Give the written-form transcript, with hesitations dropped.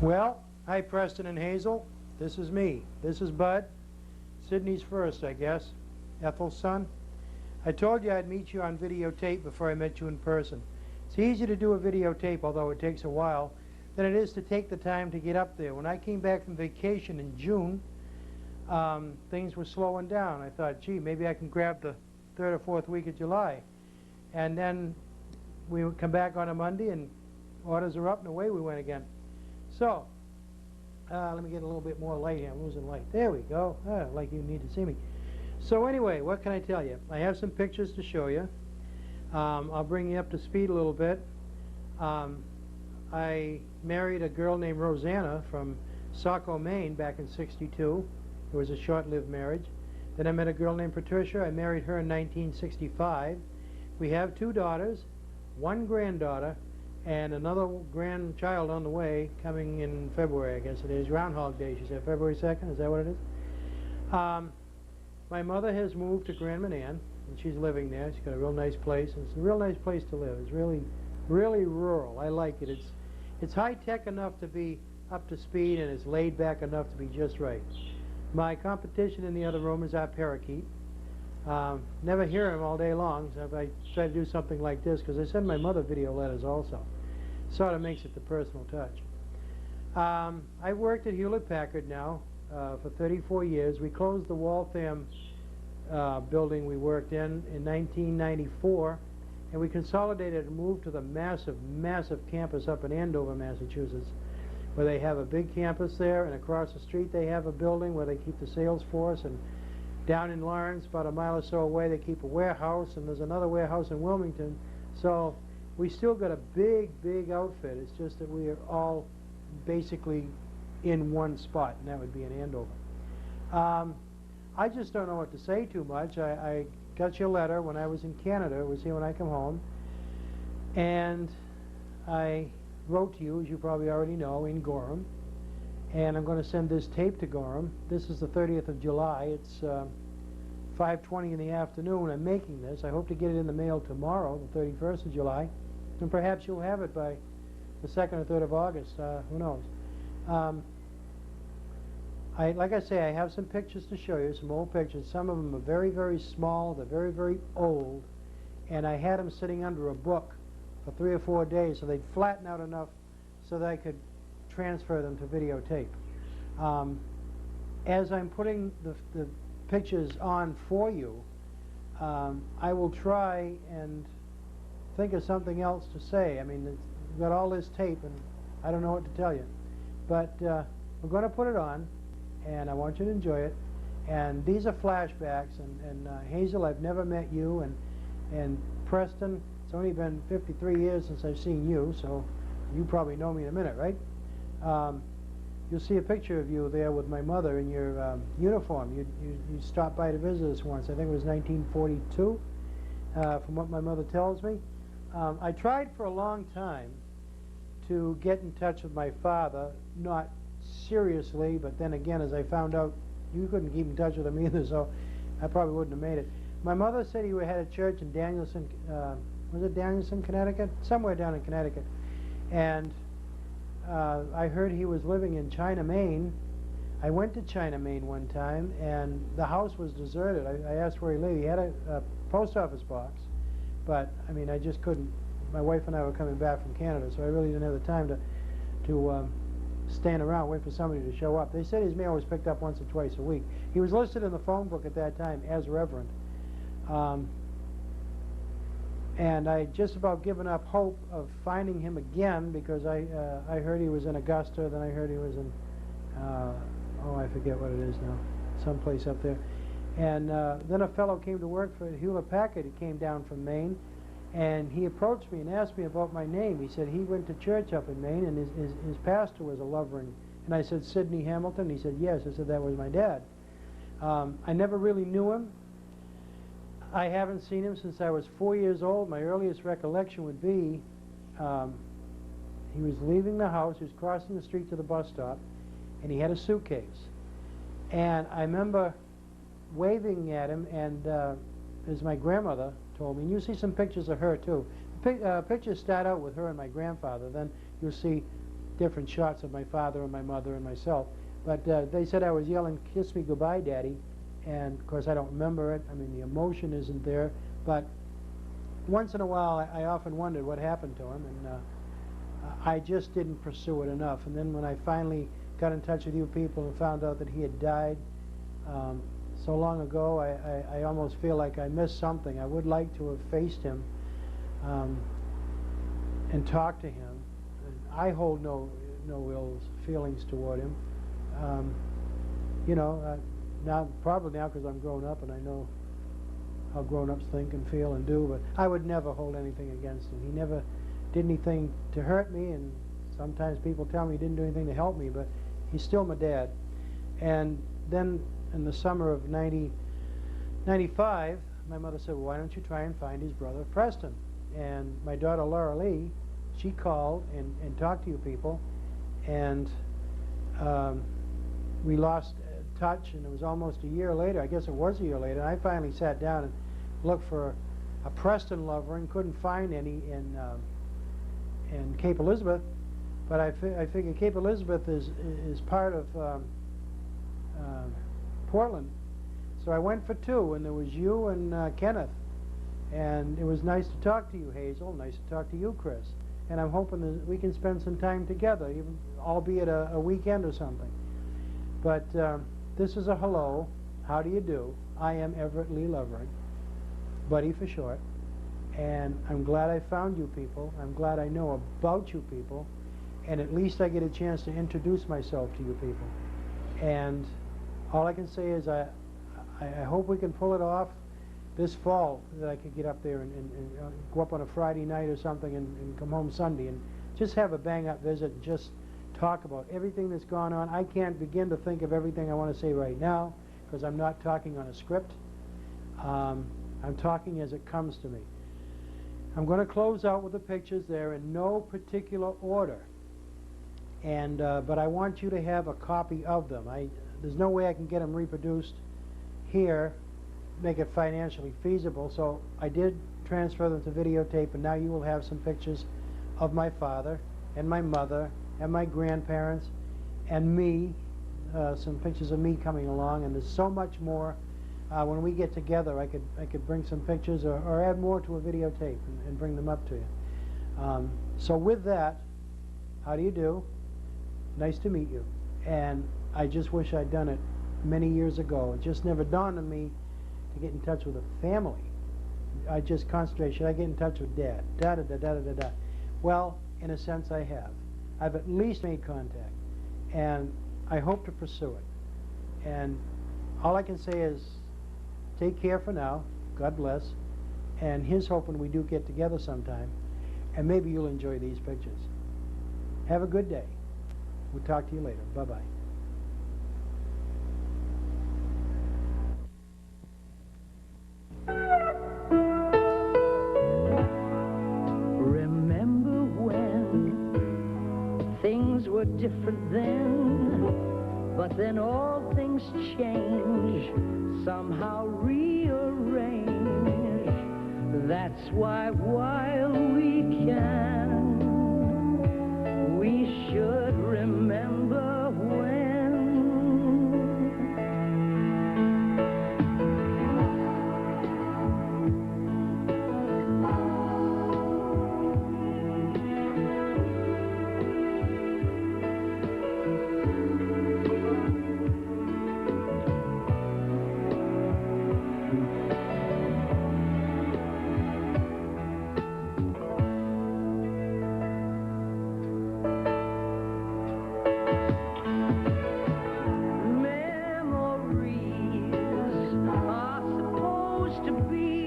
Well, hi Preston and Hazel. This is me. This is Bud. Sydney's first, I guess. Ethel's son. I told you I'd meet you on videotape before I met you in person. It's easy to do a videotape, although it takes a while, than it is to take the time to get up there. When I came back from vacation in June, things were slowing down. I thought, gee, maybe I can grab the 3rd or 4th week of July. And then we would come back on a Monday and orders are up and away we went again. So, let me get a little bit more light here. I'm losing light. There we go. Like you need to see me. So anyway, what can I tell you? I have some pictures to show you. I'll bring you up to speed a little bit. I married a girl named Rosanna from Saco, Maine back in '62. It was a short-lived marriage. Then I met a girl named Patricia. I married her in 1965. We have 2 daughters, 1 granddaughter, and another grandchild on the way, coming in February, I guess it is. Groundhog Day, she said. February 2nd, is that what it is? My mother has moved to Grand Manan, and she's living there. She's got a real nice place, and it's a real nice place to live. It's really, really rural. I like it. It's high-tech enough to be up to speed, and it's laid back enough to be just right. My competition in the other room is our parakeet. Never hear him all day long, so if I try to do something like this, because I send my mother video letters also. Sort of makes it the personal touch. I've worked at Hewlett-Packard now for 34 years. We closed the Waltham building we worked in 1994, and we consolidated and moved to the massive, massive campus up in Andover, Massachusetts, where they have a big campus there, and across the street they have a building where they keep the sales force, and down in Lawrence, about a mile or so away, they keep a warehouse, and there's another warehouse in Wilmington. So we still got a big, big outfit. It's just that we are all basically in one spot, and that would be in Andover. I just don't know what to say too much. I got your letter when I was in Canada. It was here when I come home. And I wrote to you, as you probably already know, in Gorham. And I'm going to send this tape to Gorham. This is the 30th of July. It's 5:20 in the afternoon. I'm making this. I hope to get it in the mail tomorrow, the 31st of July. And perhaps you'll have it by the 2nd or 3rd of August. Who knows? Like I say, I have some pictures to show you, some old pictures. Some of them are very, very small. They're very, very old. And I had them sitting under a book for 3 or 4 days, so they'd flatten out enough so that I could transfer them to videotape. As I'm putting the pictures on for you, I will try and think of something else to say. I mean, we've got all this tape, and I don't know what to tell you. But we're going to put it on, and I want you to enjoy it. And these are flashbacks, and Hazel, I've never met you, and Preston, it's only been 53 years since I've seen you, so you probably know me in a minute, right? You'll see a picture of you there with my mother in your uniform. You stopped by to visit us once. I think it was 1942, from what my mother tells me. I tried for a long time to get in touch with my father, not seriously, but then again, as I found out, you couldn't keep in touch with him either, so I probably wouldn't have made it. My mother said he had a church in Danielson, was it Danielson, Connecticut? Somewhere down in Connecticut. And I heard he was living in China, Maine. I went to China, Maine one time, and the house was deserted. I asked where he lived. He had a post office box, but I mean, I just couldn't. My wife and I were coming back from Canada, so I really didn't have the time to stand around, wait for somebody to show up. They said his mail was picked up once or twice a week. He was listed in the phone book at that time as Reverend. And I just about given up hope of finding him again, because I heard he was in Augusta, then I heard he was in, oh, I forget what it is now, someplace up there. And then a fellow came to work for Hewlett-Packard. He came down from Maine, and he approached me and asked me about my name. He said he went to church up in Maine, and his pastor was a Lovering. And I said, Sidney Hamilton? He said, yes. I said, that was my dad. I never really knew him. I haven't seen him since I was 4 years old. My earliest recollection would be he was leaving the house, he was crossing the street to the bus stop, and he had a suitcase. And I remember waving at him, and as my grandmother told me, and you see some pictures of her too. Pictures start out with her and my grandfather, then you'll see different shots of my father and my mother and myself. But they said I was yelling, "Kiss me goodbye, Daddy." And of course I don't remember it. I mean, the emotion isn't there. But once in a while I often wondered what happened to him, and I just didn't pursue it enough. And then when I finally got in touch with you people and found out that he had died so long ago, I almost feel like I missed something. I would like to have faced him and talked to him. And I hold no ill feelings toward him. You know, now probably now because I'm grown up and I know how grown-ups think and feel and do, but I would never hold anything against him. He never did anything to hurt me, and sometimes people tell me he didn't do anything to help me, but he's still my dad. And then in the summer of 95, my mother said, well, why don't you try and find his brother Preston? And my daughter Laura Lee, she called and talked to you people, and we lost touch, and it was almost a year later, I guess it was a year later, and I finally sat down and looked for a Preston lover and couldn't find any in Cape Elizabeth, but I figured Cape Elizabeth is part of Portland, so I went for two, and there was you and Kenneth, and it was nice to talk to you, Hazel, nice to talk to you, Chris, and I'm hoping that we can spend some time together, even albeit a weekend or something. But this is a hello, how do you do? I am Everett Lee Levering, Buddy for short, and I'm glad I found you people. I'm glad I know about you people, and at least I get a chance to introduce myself to you people. And all I can say is I hope we can pull it off this fall, that I could get up there and go up on a Friday night or something and come home Sunday and just have a bang-up visit and just talk about everything that's gone on. I can't begin to think of everything I want to say right now because I'm not talking on a script. I'm talking as it comes to me. I'm going to close out with the pictures there in no particular order, and but I want you to have a copy of them. There's no way I can get them reproduced here, make it financially feasible, so I did transfer them to videotape, and now you will have some pictures of my father and my mother and my grandparents and me, some pictures of me coming along, and there's so much more. When we get together, I could bring some pictures or add more to a videotape and bring them up to you. So with that, how do you do? Nice to meet you. And I just wish I'd done it many years ago. It just never dawned on me to get in touch with a family. I just concentrate, should I get in touch with Dad? Da-da-da-da-da-da-da. Well, in a sense I have. I've at least made contact, and I hope to pursue it. And all I can say is take care for now, God bless, and here's hoping we do get together sometime, and maybe you'll enjoy these pictures. Have a good day. We'll talk to you later. Bye-bye. Different then, but then all things change, somehow rearrange. That's why while we can, we should remember when. To be